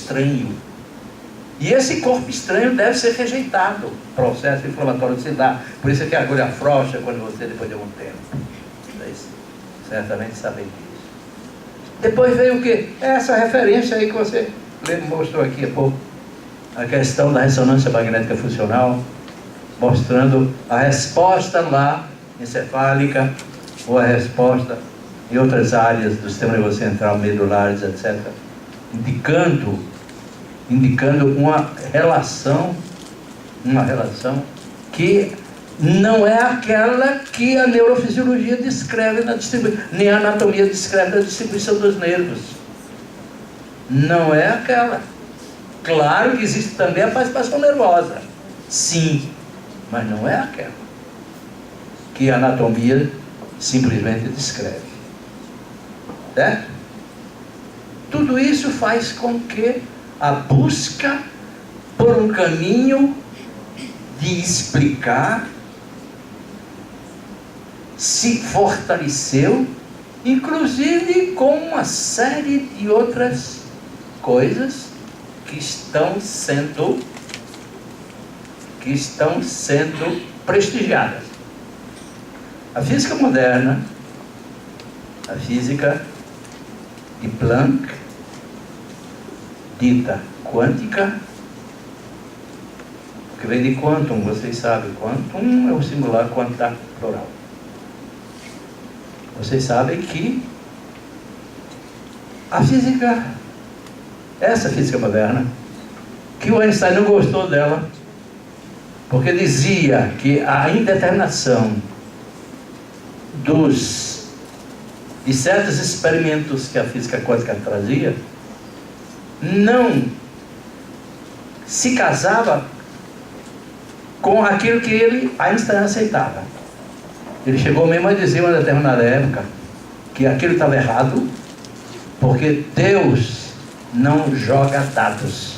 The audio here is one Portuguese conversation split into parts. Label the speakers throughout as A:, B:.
A: estranho. E esse corpo estranho deve ser rejeitado. O processo inflamatório se dá. Por isso é que a agulha afrouxa quando você, depois de algum tempo. Vocês certamente sabem disso. Depois veio o quê? Essa referência aí que você mostrou aqui há pouco. A questão da ressonância magnética funcional, mostrando a resposta lá, encefálica, ou a resposta em outras áreas do sistema nervoso central, medulares, etc. Indicando uma relação que não é aquela que a neurofisiologia descreve na distribuição, nem a anatomia descreve na distribuição dos nervos. Não é aquela. Claro que existe também a participação nervosa, sim, mas não é aquela que a anatomia simplesmente descreve. Certo? Tudo isso faz com que a busca por um caminho de explicar se fortaleceu, inclusive com uma série de outras coisas que estão sendo prestigiadas. A física moderna, a física de Planck, dita quântica, que vem de quantum, vocês sabem, quantum é o singular, quanta plural. Vocês sabem que a física, essa física moderna, que o Einstein não gostou dela, porque dizia que a indeterminação de certos experimentos que a física quântica trazia não se casava com aquilo que Einstein aceitava. Ele chegou mesmo a dizer, em uma determinada época, que aquilo estava errado, porque Deus não joga dados.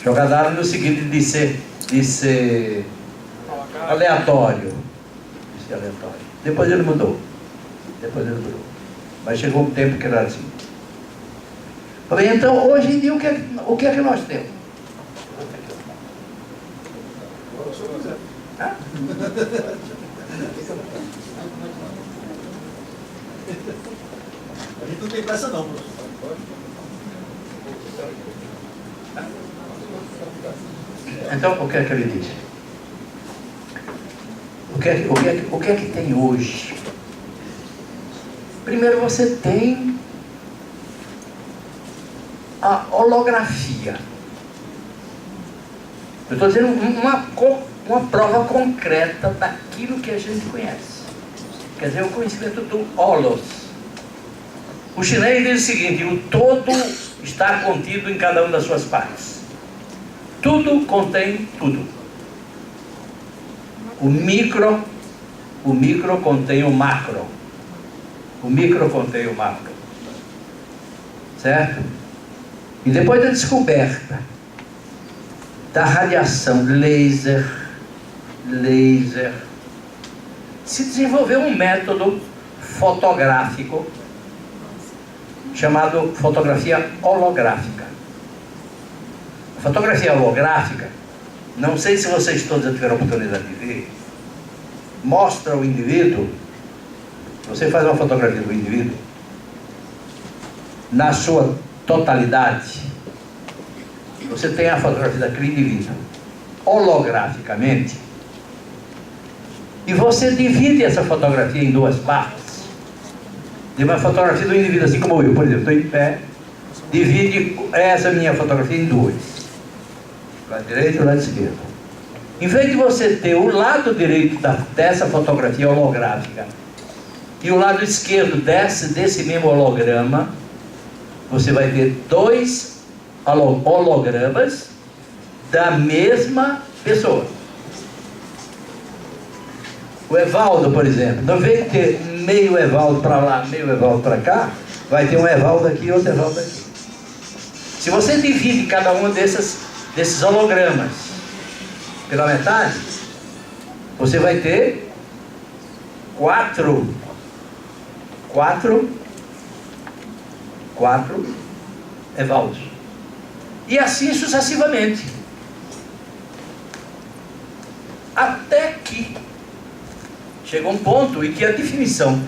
A: Joga dados no seguinte de ser aleatório. Depois ele mudou. Mas chegou um tempo que era assim. Bem, então, hoje em dia, o que é que nós temos? Hã?
B: A gente não tem pressa não, professor.
A: Então, o que é que ele diz? O que é que tem hoje? Primeiro você tem a holografia. Eu estou dizendo uma prova concreta daquilo que a gente conhece. Quer dizer, o conhecimento do holos. O chinês diz o seguinte: o todo está contido em cada uma das suas partes. Tudo contém tudo. O micro contém o macro. O micro contém o macro. Certo? E depois da descoberta da radiação laser, se desenvolveu um método fotográfico chamado fotografia holográfica. A fotografia holográfica, não sei se vocês todos já tiveram a oportunidade de ver, mostra o indivíduo. Você faz uma fotografia do indivíduo na sua totalidade, você tem a fotografia daquele indivíduo holograficamente, e você divide essa fotografia em duas partes. Tem uma fotografia do indivíduo, assim como eu, por exemplo, estou em pé, divide essa minha fotografia em duas, o lado direito e o lado esquerdo. Em vez de você ter o lado direito dessa fotografia holográfica e o lado esquerdo desse mesmo holograma, você vai ter dois hologramas da mesma pessoa. O Evaldo, por exemplo, não vem ter meio Evaldo para lá, meio Evaldo para cá, vai ter um Evaldo aqui e outro Evaldo aqui. Se você divide cada um desses hologramas pela metade, você vai ter quatro Evaldos. E assim sucessivamente. Até que chega um ponto em que a definição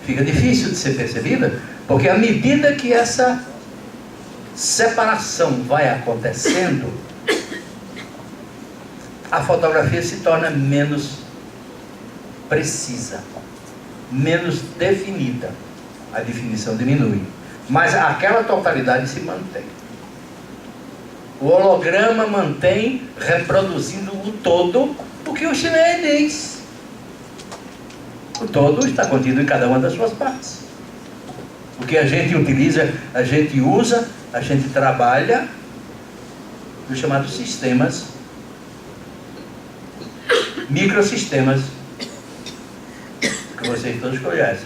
A: fica difícil de ser percebida, porque à medida que essa separação vai acontecendo, a fotografia se torna menos precisa, menos definida. A definição diminui, mas aquela totalidade se mantém. O holograma mantém reproduzindo o todo, o que o chinês diz. O todo está contido em cada uma das suas partes. O que a gente utiliza, a gente usa, a gente trabalha nos chamados sistemas, microsistemas, que vocês todos conhecem.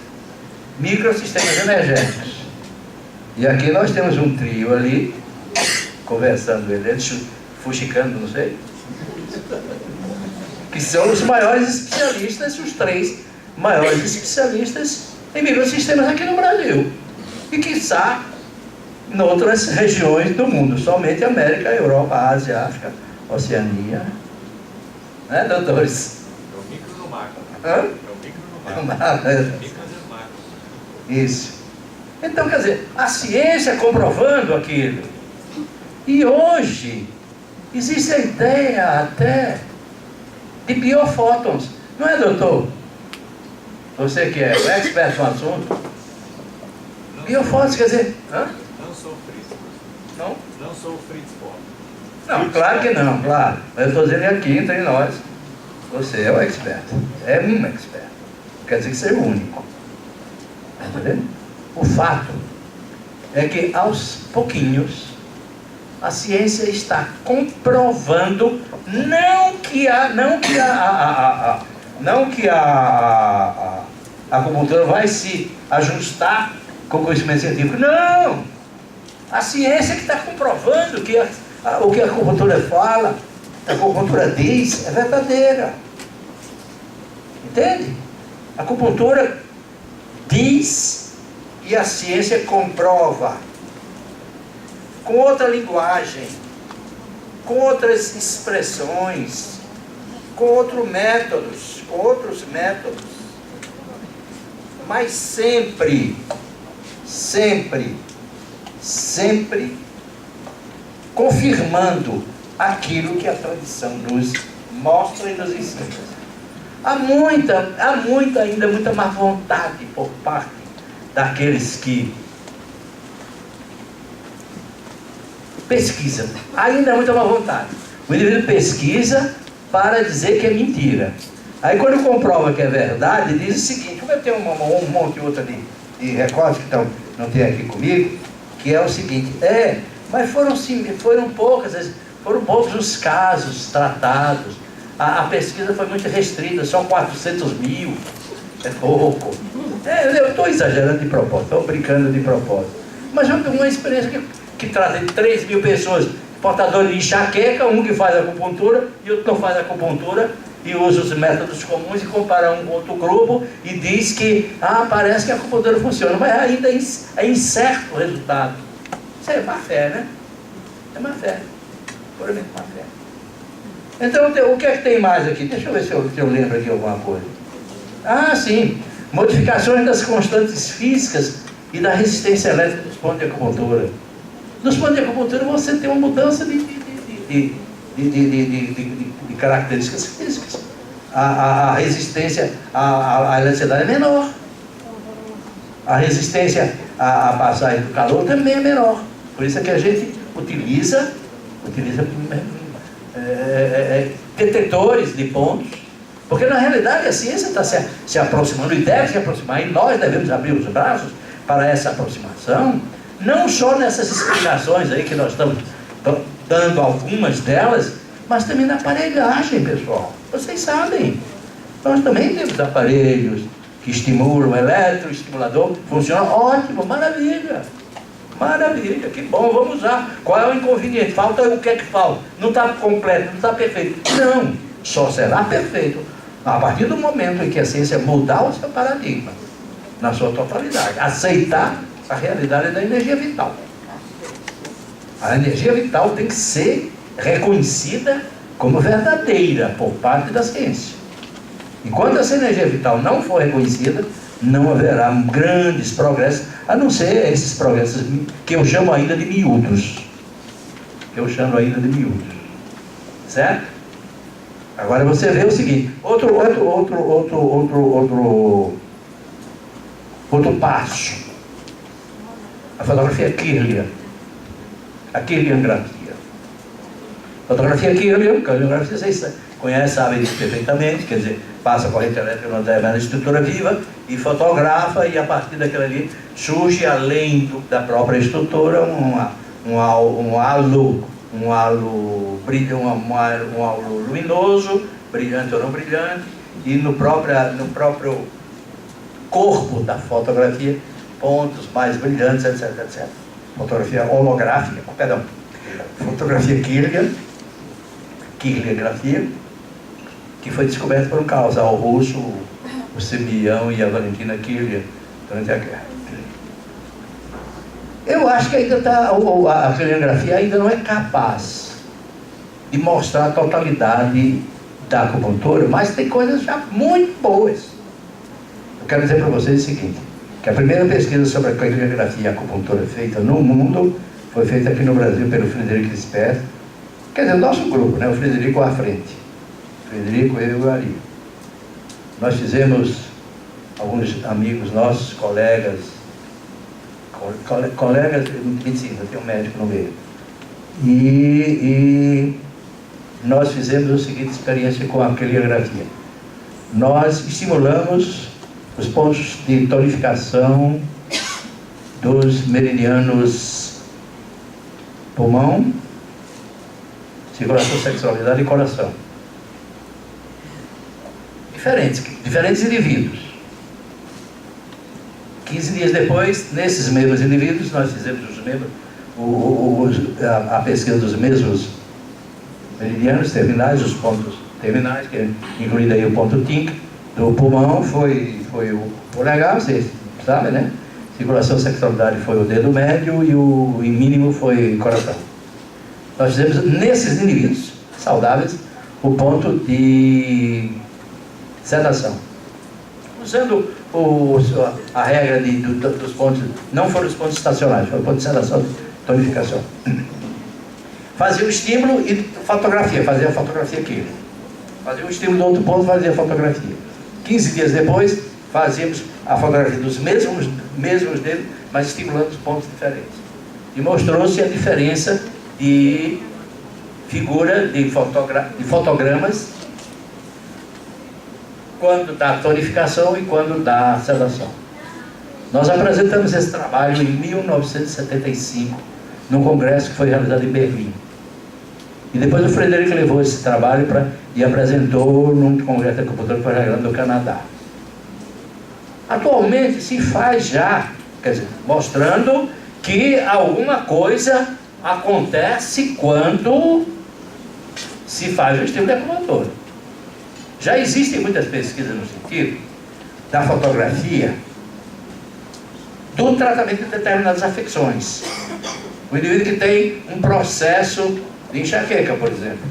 A: Microsistemas energéticos. E aqui nós temos um trio ali, conversando, eles fuxicando, não sei, que são os maiores especialistas, os 3 maiores especialistas em microsistemas aqui no Brasil. E quiçá em outras regiões do mundo, somente América, Europa, Ásia, África, Oceania. Né, doutores?
B: É o micro no macro.
A: Hã?
B: É o micro no macro. Micro no macro.
A: Isso. Então, quer dizer, a ciência comprovando aquilo. E hoje existe a ideia até de biofótons. Não é, doutor? Você que é o expert no assunto. Biofótons, quer dizer... Hã?
B: Não sou o Fritz.
A: Não?
B: Não sou o Fritz Bob.
A: Não, claro que não, claro. Mas eu estou dizendo aqui entre nós, você é o expert. É um expert. Quer dizer que você é o único. Está entendendo? O fato é que aos pouquinhos a ciência está comprovando não que a acupuntura vai se ajustar com o conhecimento científico. Não! A ciência que está comprovando que o que a acupuntura fala, a acupuntura diz, é verdadeira. Entende? A acupuntura diz e a ciência comprova. Com outra linguagem, com outras expressões, com outros métodos, mas sempre confirmando aquilo que a tradição nos mostra e nos ensina. Há muita má vontade por parte daqueles que pesquisam. Ainda há muita má vontade. O indivíduo pesquisa para dizer que é mentira. Aí quando comprova que é verdade, diz o seguinte, como eu tenho um monte de outro ali de recortes que não tem aqui comigo, que é o seguinte, mas foram poucos os casos tratados, a pesquisa foi muito restrita, só 400 mil, é pouco. Eu estou exagerando de propósito, estou brincando de propósito, mas eu tenho uma experiência que trata de 3 mil pessoas, portadores de enxaqueca, um que faz acupuntura e outro não faz acupuntura, e usa os métodos comuns e compara um com outro grupo e diz que parece que a acupuntura funciona, mas ainda é incerto o resultado. Isso é má fé, né? É má fé, puramente má fé. Então, o que é que tem mais aqui? Deixa eu ver se eu lembro aqui alguma coisa. Sim, modificações das constantes físicas e da resistência elétrica dos pontos de acupuntura. Nos pontos de acupuntura você tem uma mudança de características físicas. A resistência à eletricidade é menor. A resistência à passagem do calor também é menor. Por isso é que a gente utiliza detetores de pontos, porque na realidade a ciência está se aproximando e deve se aproximar, e nós devemos abrir os braços para essa aproximação, não só nessas explicações aí que nós estamos dando algumas delas, mas também na aparelhagem, pessoal. Vocês sabem, nós também temos aparelhos que estimulam, eletroestimulador, funciona ótimo, maravilha. Maravilha, que bom, vamos usar. Qual é o inconveniente? Falta o que é que falta? Não está completo, não está perfeito. Não, só será perfeito a partir do momento em que a ciência mudar o seu paradigma, na sua totalidade, aceitar a realidade da energia vital. A energia vital tem que ser reconhecida como verdadeira por parte da ciência. Enquanto essa energia vital não for reconhecida, não haverá grandes progressos, a não ser esses progressos que eu chamo ainda de miúdos. Certo? Agora você vê o seguinte, outro passo. A fotografia Kirlian. A Kirliangrafia. Fotografia Kirlian, vocês conhecem, sabem isso perfeitamente, quer dizer, passa a corrente elétrica na estrutura viva e fotografa, e a partir daquilo ali surge, além da própria estrutura, um halo luminoso, brilhante ou não brilhante, e no próprio corpo da fotografia, pontos mais brilhantes, etc. Fotografia holográfica, fotografia Kirliangrafia, que foi descoberta por um casal russo, o Semyon e a Valentina Kirlian, durante a guerra. Eu acho que ainda a Kirliangrafia ainda não é capaz de mostrar a totalidade da acupuntura, mas tem coisas já muito boas. Eu quero dizer para vocês o seguinte, que a primeira pesquisa sobre a Kirliangrafia e a acupuntura feita no mundo foi feita aqui no Brasil pelo Frederico Lispert, quer dizer, o nosso grupo, né? O Frederico à frente. Frederico, eu e o Ari. Nós fizemos, alguns amigos nossos, colegas de medicina, tem um médico no meio. E nós fizemos a seguinte experiência com a Kirliangrafia. Nós estimulamos os pontos de tonificação dos meridianos pulmão, circulação, sexualidade e coração. Diferentes indivíduos. 15 dias depois, nesses mesmos indivíduos, nós fizemos a pesquisa dos mesmos meridianos terminais, os pontos terminais, que é incluído aí o ponto TINC, do pulmão foi o polegar, vocês sabem, né? Circulação, sexualidade foi o dedo médio e o mínimo foi o coração. Nós fizemos nesses indivíduos saudáveis o ponto de sedação. Usando a regra dos pontos, não foram os pontos estacionários, foi o ponto de sedação, tonificação. Fazia o estímulo e fazia a fotografia aqui. Fazia o estímulo do outro ponto, fazia a fotografia. 15 dias depois, fazíamos a fotografia dos mesmos dedos, mas estimulando os pontos diferentes. E mostrou-se a diferença de figura de fotogramas quando dá tonificação e quando dá sedação. Nós apresentamos esse trabalho em 1975, num congresso que foi realizado em Berlim. E depois o Frederico levou esse trabalho e apresentou num congresso de acupuntura que foi realizado no Canadá. Atualmente se faz já, quer dizer, mostrando que alguma coisa acontece quando se faz o estímulo de acupuntura. Já existem muitas pesquisas no sentido da fotografia do tratamento de determinadas afecções. O indivíduo que tem um processo de enxaqueca, por exemplo,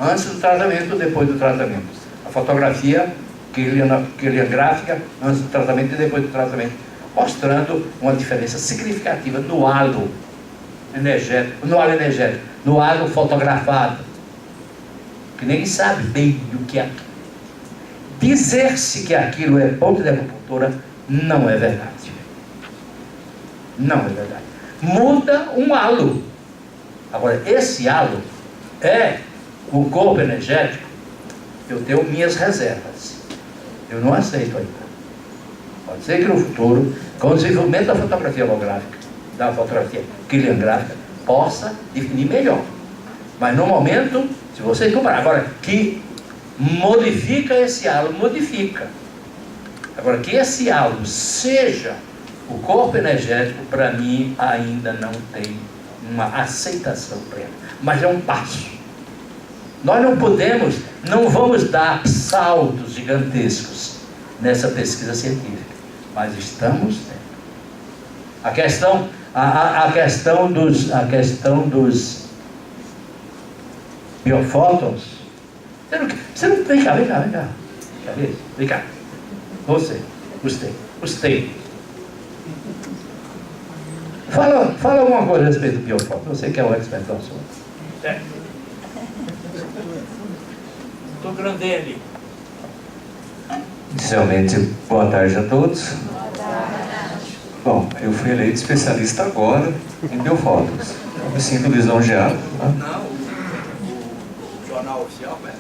A: antes do tratamento, depois do tratamento. A fotografia kirliangráfica antes do tratamento e depois do tratamento, mostrando uma diferença significativa no halo energético, no halo fotografado, que ninguém sabe bem do que é aquilo. Dizer-se que aquilo é ponto de acupuntura não é verdade. Não é verdade. Muda um halo. Agora, esse halo é o corpo energético. Eu tenho minhas reservas. Eu não aceito ainda. Pode ser que no futuro, com o desenvolvimento da fotografia holográfica, da fotografia kirliangráfica, possa definir melhor. Mas no momento, se você comparar, agora que modifica esse halo, modifica. Agora que esse halo seja o corpo energético, para mim ainda não tem uma aceitação plena. Mas é um passo. Nós não vamos dar saltos gigantescos nessa pesquisa científica, mas estamos tendo. A questão A questão dos biofótons. Você não vem cá. Vem cá. Você, gostei. Fala alguma coisa a respeito do biofóton. Você que é o expert do assunto.
B: Estou Grandelli.
C: Inicialmente, boa tarde a todos. Bom, eu fui eleito especialista agora em biofótons. Eu me sinto lisonjeado. Né?
B: Não, o jornal oficial, né?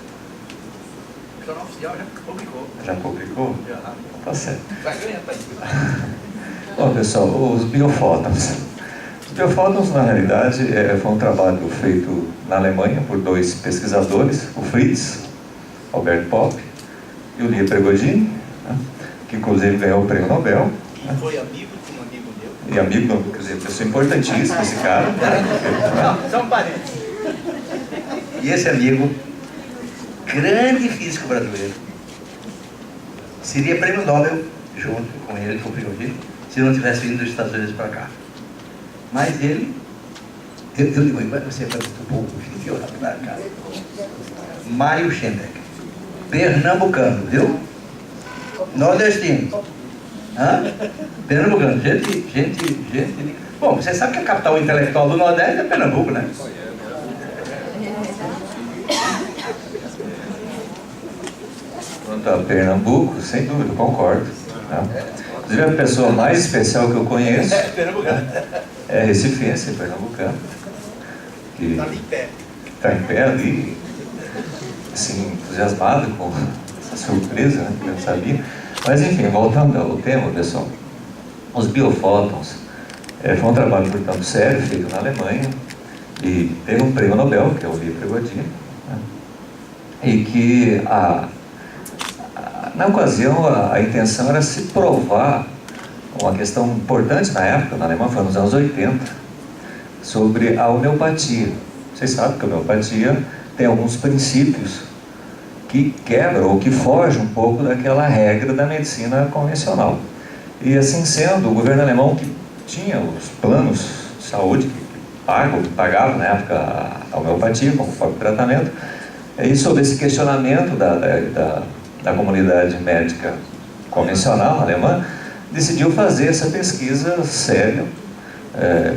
B: O jornal oficial já publicou.
C: Já publicou?
B: Já.
C: Tá certo.
B: Vai ganhar, tá aí.
C: Bom, pessoal, os biofótons. Os biofótons, na realidade, foi um trabalho feito na Alemanha por dois pesquisadores, o Fritz Albert Popp e o Lia Prigogine, né, que inclusive ganhou o prêmio Nobel.
B: E foi amigo de um amigo meu.
C: E amigo, quer dizer, pessoa importantíssima, esse cara.
B: Não, são parentes.
A: E esse amigo, grande físico brasileiro, seria prêmio Nobel, junto com ele, com o Prigogine, se não tivesse vindo dos Estados Unidos para cá. Mas ele, eu digo, você vai muito pouco, filho, para cá. Mário Schenbeck, pernambucano, viu? Nordestino. Hã? Pernambucano, gente. Bom, você sabe que a capital intelectual do Nordeste é Pernambuco, né?
C: Quanto a Pernambuco, sem dúvida, concordo. Né? Inclusive, a pessoa mais especial que eu conheço é recifense, pernambucano. Que
B: Está ali em pé.
C: está em pé ali, assim, entusiasmado com essa surpresa, né, que eu não sabia. Mas, enfim, voltando ao tema, pessoal, os biofótons foi um trabalho, portanto, sério, feito na Alemanha, e teve um prêmio Nobel, que é o Lia Prigogine, né, e que, na ocasião, a intenção era se provar uma questão importante na época, na Alemanha, foi nos anos 80, sobre a homeopatia. Vocês sabem que a homeopatia tem alguns princípios que quebram ou que fogem um pouco daquela regra da medicina convencional. E assim sendo, o governo alemão, que tinha os planos de saúde que pagavam na época a homeopatia como forma de tratamento, e sob esse questionamento da comunidade médica convencional alemã, decidiu fazer essa pesquisa séria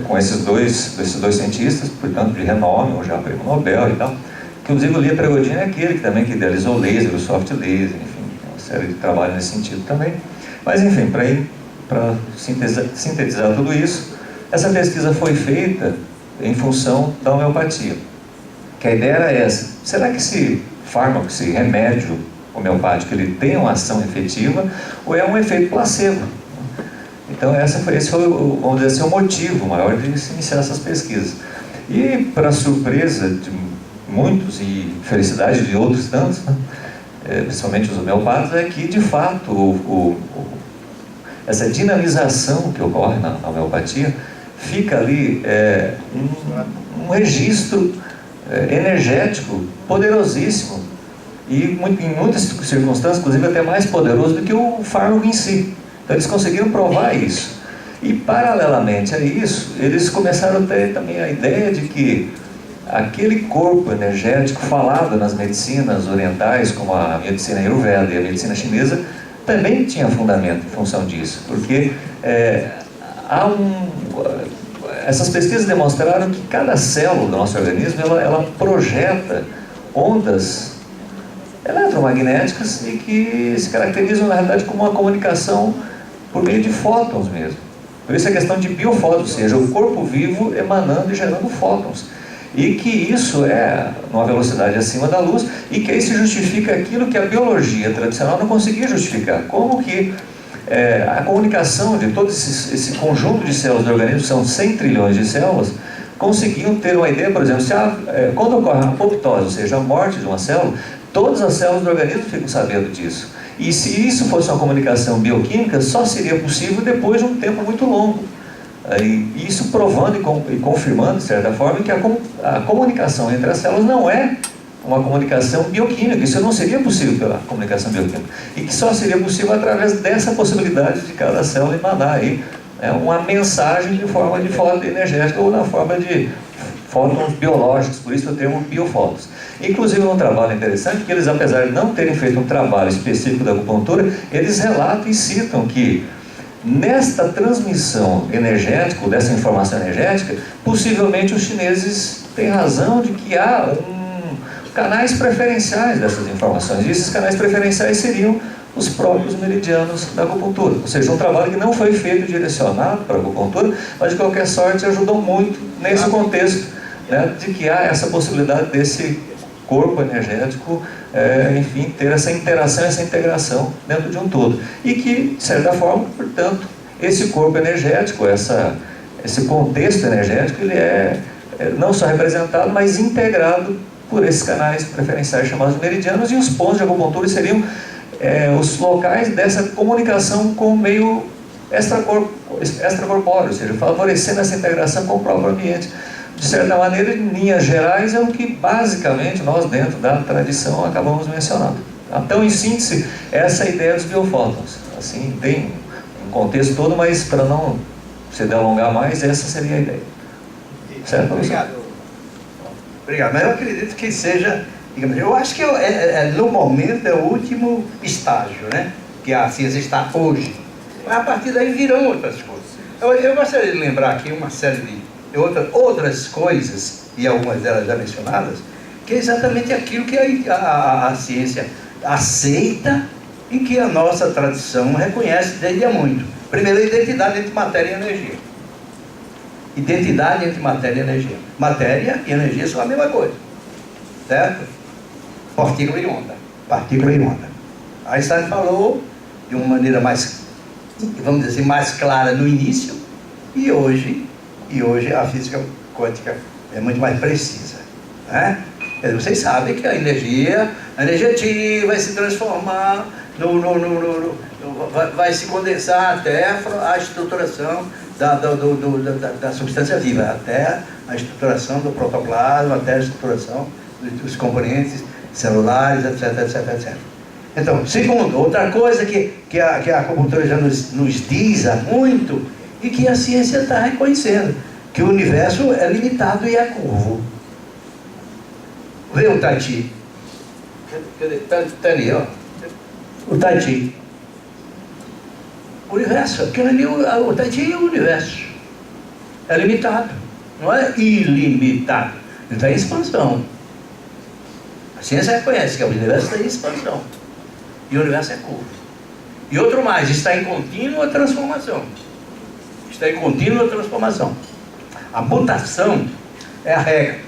C: com esses dois cientistas, portanto, de renome, ou já prêmio Nobel e tal. Inclusive, o Lia Prigogine é aquele que idealizou o laser, o soft laser, enfim, uma série de trabalhos nesse sentido também. Mas, enfim, para sintetizar tudo isso, essa pesquisa foi feita em função da homeopatia. Que a ideia era essa: será que esse fármaco, esse remédio homeopático, ele tem uma ação efetiva ou é um efeito placebo? Então esse foi, vamos dizer assim, o motivo maior de se iniciar essas pesquisas. E, para surpresa de muitos e felicidade de outros tantos, né, principalmente os homeopatas, é que, de fato, essa dinamização que ocorre na homeopatia, fica ali um registro energético poderosíssimo e, em muitas circunstâncias, inclusive até mais poderoso do que o fármaco em si. Então eles conseguiram provar isso. E, paralelamente a isso, eles começaram a ter também a ideia de que aquele corpo energético falado nas medicinas orientais, como a medicina Ayurveda e a medicina chinesa, também tinha fundamento em função disso. Porque essas pesquisas demonstraram que cada célula do nosso organismo, ela projeta ondas eletromagnéticas e que se caracterizam, na realidade, como uma comunicação por meio de fótons mesmo. Por isso a questão de biofótons, ou seja, o corpo vivo emanando e gerando fótons. E que isso é numa velocidade acima da luz, e que aí se justifica aquilo que a biologia tradicional não conseguia justificar. Como que a comunicação de todo esse conjunto de células do organismo, são 100 trilhões de células, conseguiam ter uma ideia, por exemplo, quando ocorre a apoptose, ou seja, a morte de uma célula, todas as células do organismo ficam sabendo disso. E se isso fosse uma comunicação bioquímica, só seria possível depois de um tempo muito longo. E isso provando e confirmando, de certa forma, que a comunicação entre as células não é uma comunicação bioquímica. Isso não seria possível pela comunicação bioquímica. E que só seria possível através dessa possibilidade de cada célula emanar aí É uma mensagem em forma de fóton energética ou na forma de fótons biológicos, por isso o termo biofótons. Inclusive, um trabalho interessante, que eles, apesar de não terem feito um trabalho específico da acupuntura, eles relatam e citam que nesta transmissão energética, dessa informação energética, possivelmente os chineses têm razão de que há canais preferenciais dessas informações, e esses canais preferenciais seriam os próprios meridianos da acupuntura. Ou seja, um trabalho que não foi feito direcionado para a acupuntura, mas de qualquer sorte ajudou muito nesse contexto, né, de que há essa possibilidade desse corpo energético, enfim, ter essa interação, essa integração dentro de um todo. E que, de certa forma, portanto, esse corpo energético, esse contexto energético, ele é não só representado, mas integrado por esses canais preferenciais chamados meridianos, e os pontos de acupuntura seriam os locais dessa comunicação com o meio extracorpóreo, ou seja, favorecendo essa integração com o próprio ambiente. De certa maneira, em linhas gerais, é o que basicamente nós, dentro da tradição, acabamos mencionando. Então, em síntese, essa é a ideia dos biofótons. Assim, tem um contexto todo, mas para não se delongar mais, essa seria a ideia. Certo, professor?
B: Obrigado. Obrigado, mas eu acredito que seja, digamos, eu acho que no momento é o último estágio, né, que a ciência está hoje. Mas a partir daí virão outras coisas. Eu gostaria de lembrar aqui uma série de outras coisas, e algumas delas já mencionadas, que é exatamente aquilo que a ciência aceita e que a nossa tradição reconhece desde há muito. Primeiro, a identidade entre matéria e energia. Identidade entre matéria e energia. Matéria e energia são a mesma coisa, certo? Partícula e onda. Partícula e onda. Einstein falou de uma maneira mais, vamos dizer assim, mais clara no início, e hoje a física quântica é muito mais precisa, né? Vocês sabem que a energia T vai se transformar vai se condensar até a estruturação da substância viva, até a estruturação do protoplasma, até a estruturação dos componentes celulares, etc, etc, etc. Então, segundo, outra coisa que a acupuntura já nos diz há muito, e que a ciência está reconhecendo, que o universo é limitado e é curvo. Vê o Tai Chi. Está ali, ó. O Tai Chi. O universo, aquilo ali, o Tai Chi é o universo. É limitado, não é ilimitado. Ele está em expansão. A ciência reconhece que o universo está em expansão. E o universo é curvo. E outro mais, está em contínua transformação. Está em contínua transformação. A mutação é a regra.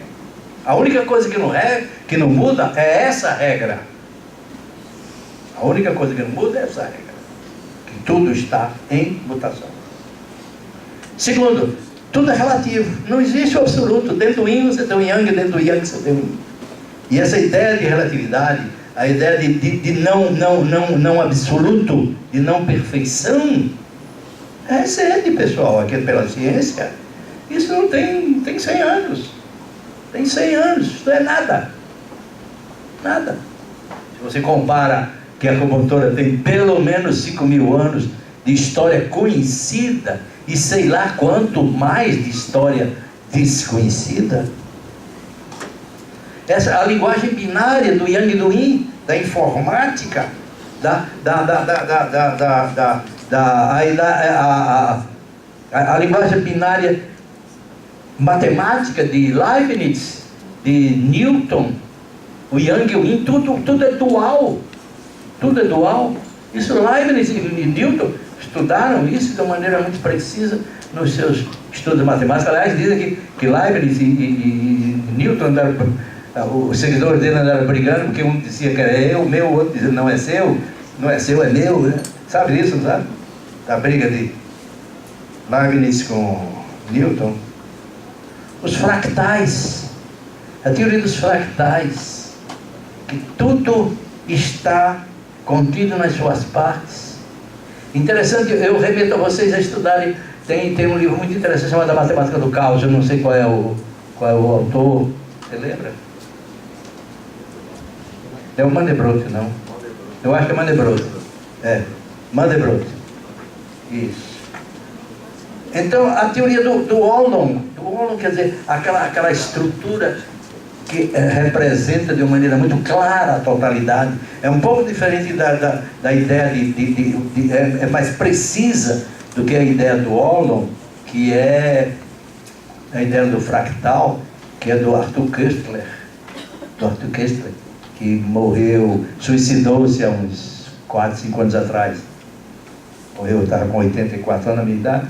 B: A única coisa que não muda é essa regra. A única coisa que não muda é essa regra. Que tudo está em mutação. Segundo, tudo é relativo. Não existe o absoluto. Dentro do yin você tem o yang, dentro do yang você tem o yin. E essa ideia de relatividade, a ideia de não absoluto, de não perfeição, é recente, pessoal, aqui pela ciência. Isso não tem 100 anos. Tem 100 anos, isso não é nada. Nada. Se você compara que a acupuntura tem pelo menos 5.000 anos de história conhecida e sei lá quanto mais de história desconhecida. A linguagem binária do Yang e do Yin, da informática, a linguagem binária matemática de Leibniz, de Newton, o Yang e o Yin, tudo é dual. Tudo é dual. Isso Leibniz e Newton estudaram isso de uma maneira muito precisa nos seus estudos matemáticos. Aliás, dizem que Leibniz e Newton andaram, os seguidores dele andaram brigando, porque um dizia que era o meu, o outro dizia não é seu, é meu, né? Sabe isso, não sabe? Da briga de Leibniz com Newton. Os fractais, a teoria dos fractais, que tudo está contido nas suas partes. Interessante, eu remeto a vocês a estudarem, tem um livro muito interessante chamado A Matemática do Caos, eu não sei qual é o autor, você lembra? É o Mandelbrot, não? Eu acho que é Mandelbrot. Mandelbrot. Isso.
A: Então, a teoria do Ohlon quer dizer, aquela estrutura que representa de uma maneira muito clara a totalidade, é um pouco diferente da ideia é mais precisa do que a ideia do Ohlon, que é a ideia do fractal, que é do Arthur Koestler, que morreu, suicidou-se há uns 4, 5 anos atrás. Morreu, estava com 84 anos na minha idade.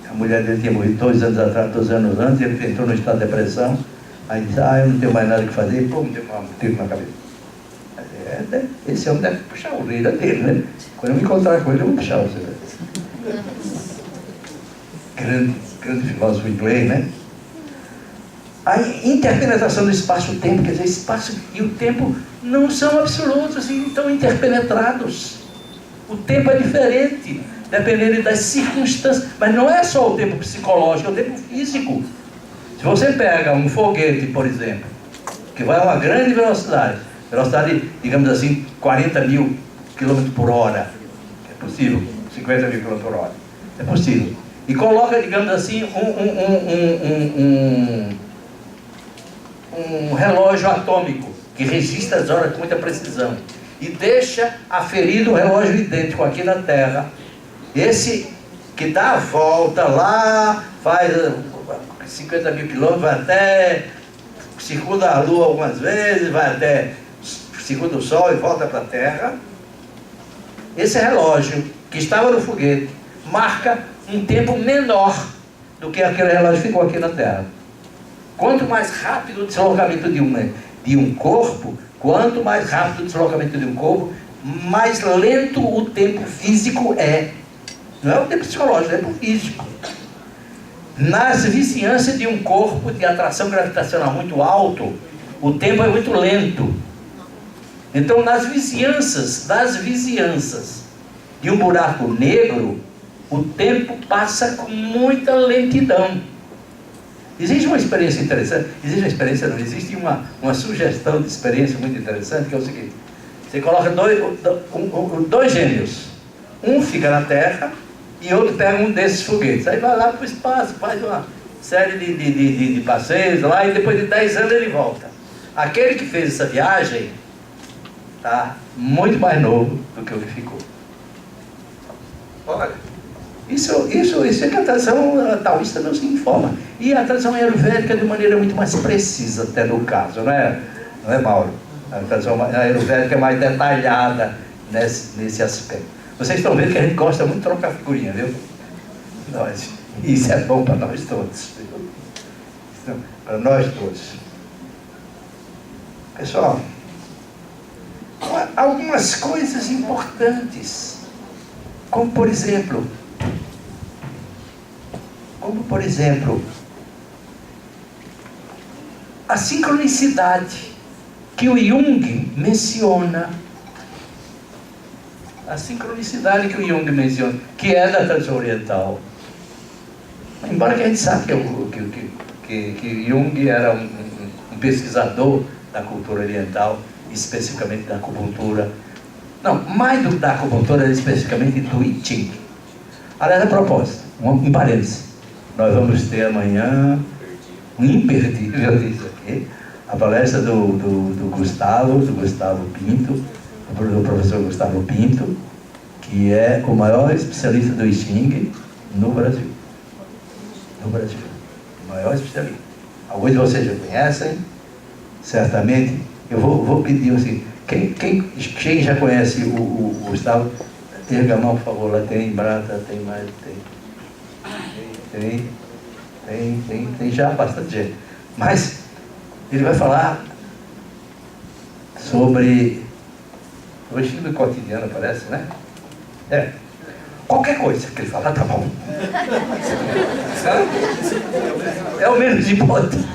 A: A mulher dele tinha morrido 2 anos atrás, 2 anos antes, ele entrou no estado de depressão. Aí disse, eu não tenho mais nada que fazer, pô, me deu um tiro na cabeça. Esse homem deve puxar a orelha dele, né? Quando eu me encontrar com ele, eu vou puxar você. Grande filósofo inglês, né? A interpenetração do espaço-tempo, quer dizer, espaço e o tempo não são absolutos e estão interpenetrados. O tempo é diferente, dependendo das circunstâncias, mas não é só o tempo psicológico, é o tempo físico. Se você pega um foguete, por exemplo, que vai a uma grande velocidade, digamos assim, 40 mil km por hora, é possível, 50 mil km por hora, é possível, e coloca, digamos assim, um relógio atômico que registra as horas com muita precisão e deixa aferido um relógio idêntico aqui na Terra, esse que dá a volta lá, faz 50 mil quilômetros, vai até, circunda a Lua algumas vezes, vai até, circunda o Sol e volta para a Terra. Esse relógio que estava no foguete marca um tempo menor do que aquele relógio que ficou aqui na Terra. Quanto mais rápido o deslocamento de um corpo, quanto mais rápido o deslocamento de um corpo, mais lento o tempo físico é. Não é o tempo psicológico, é o tempo físico. Nas vizinhanças de um corpo de atração gravitacional muito alto, o tempo é muito lento. Então, nas vizinhanças de um buraco negro, o tempo passa com muita lentidão. Existe uma experiência interessante, existe uma sugestão de experiência muito interessante, que é o seguinte: você coloca dois gêmeos, um fica na Terra e outro pega um desses foguetes, aí vai lá para o espaço, faz uma série de passeios lá, e depois de 10 anos ele volta. Aquele que fez essa viagem está muito mais novo do que o que ficou. Olha, isso é que a tradição taoísta não se informa. E a tradição ayurvédica de maneira muito mais precisa, até no caso, não é Mauro? A tradição ayurvédica é mais detalhada nesse aspecto. Vocês estão vendo que a gente gosta muito de trocar figurinha, viu? Isso é bom para nós todos, viu? Para nós todos. Pessoal, algumas coisas importantes, como por exemplo, a sincronicidade que o Jung menciona. A sincronicidade que o Jung menciona, que é da tradição oriental. Embora que a gente sabe que Jung era um pesquisador da cultura oriental, especificamente da acupuntura. Não, mais do que da acupuntura, especificamente do I Ching. Aliás, a propósito, um parênteses. Nós vamos ter amanhã um imperdível disso aqui, a palestra do Gustavo Pinto, do professor Gustavo Pinto, que é o maior especialista do I Ching no Brasil. O maior especialista. Alguns de vocês já conhecem, certamente. Eu vou pedir assim, quem já conhece o Gustavo, erga a mão, por favor. Lá tem Brata, tem mais, tem já bastante gente. Mas ele vai falar sobre o estilo do cotidiano, parece, né? Qualquer coisa que ele falar, tá bom. É o menos importante.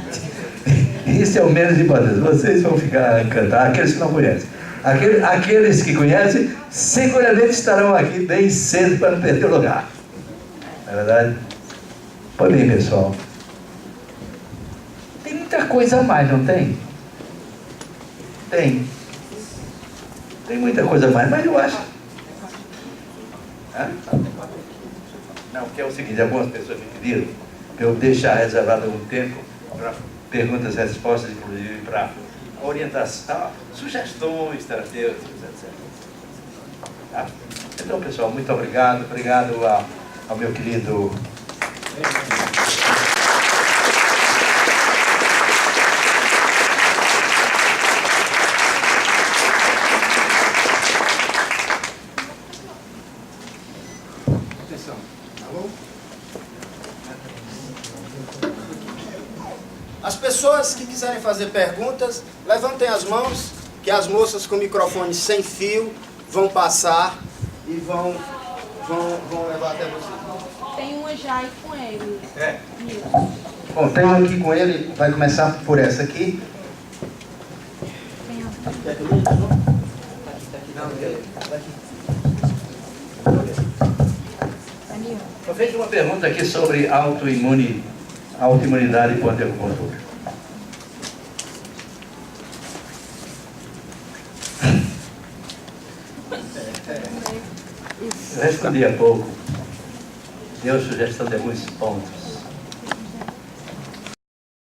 A: Isso é o menos importante. Vocês vão ficar encantados, aqueles que não conhecem. Aqueles que conhecem, seguramente estarão aqui bem cedo para não perder o lugar. Não é verdade? Pois bem, pessoal. Tem muita coisa a mais, não tem? Tem muita coisa a mais, mas eu acho. Não, porque é o seguinte, algumas pessoas me pediram para eu deixar reservado algum tempo para perguntas e respostas, inclusive para orientação, sugestões terapêuticas, etc. Tá? Então, pessoal, muito obrigado. Obrigado ao meu querido...
D: As pessoas que quiserem fazer perguntas, levantem as mãos, que as moças com microfone sem fio vão passar e vão levar até vocês.
E: Tem uma já aí com ele.
D: É.
E: Isso.
D: Bom, tem um aqui com ele, vai começar por essa aqui.
E: Tem a...
D: Quer que eu leia?
E: Ali, ó.
A: Foi feita uma pergunta aqui sobre autoimunidade por acupuntura. Eu respondi há pouco. Deu sugestão de alguns pontos.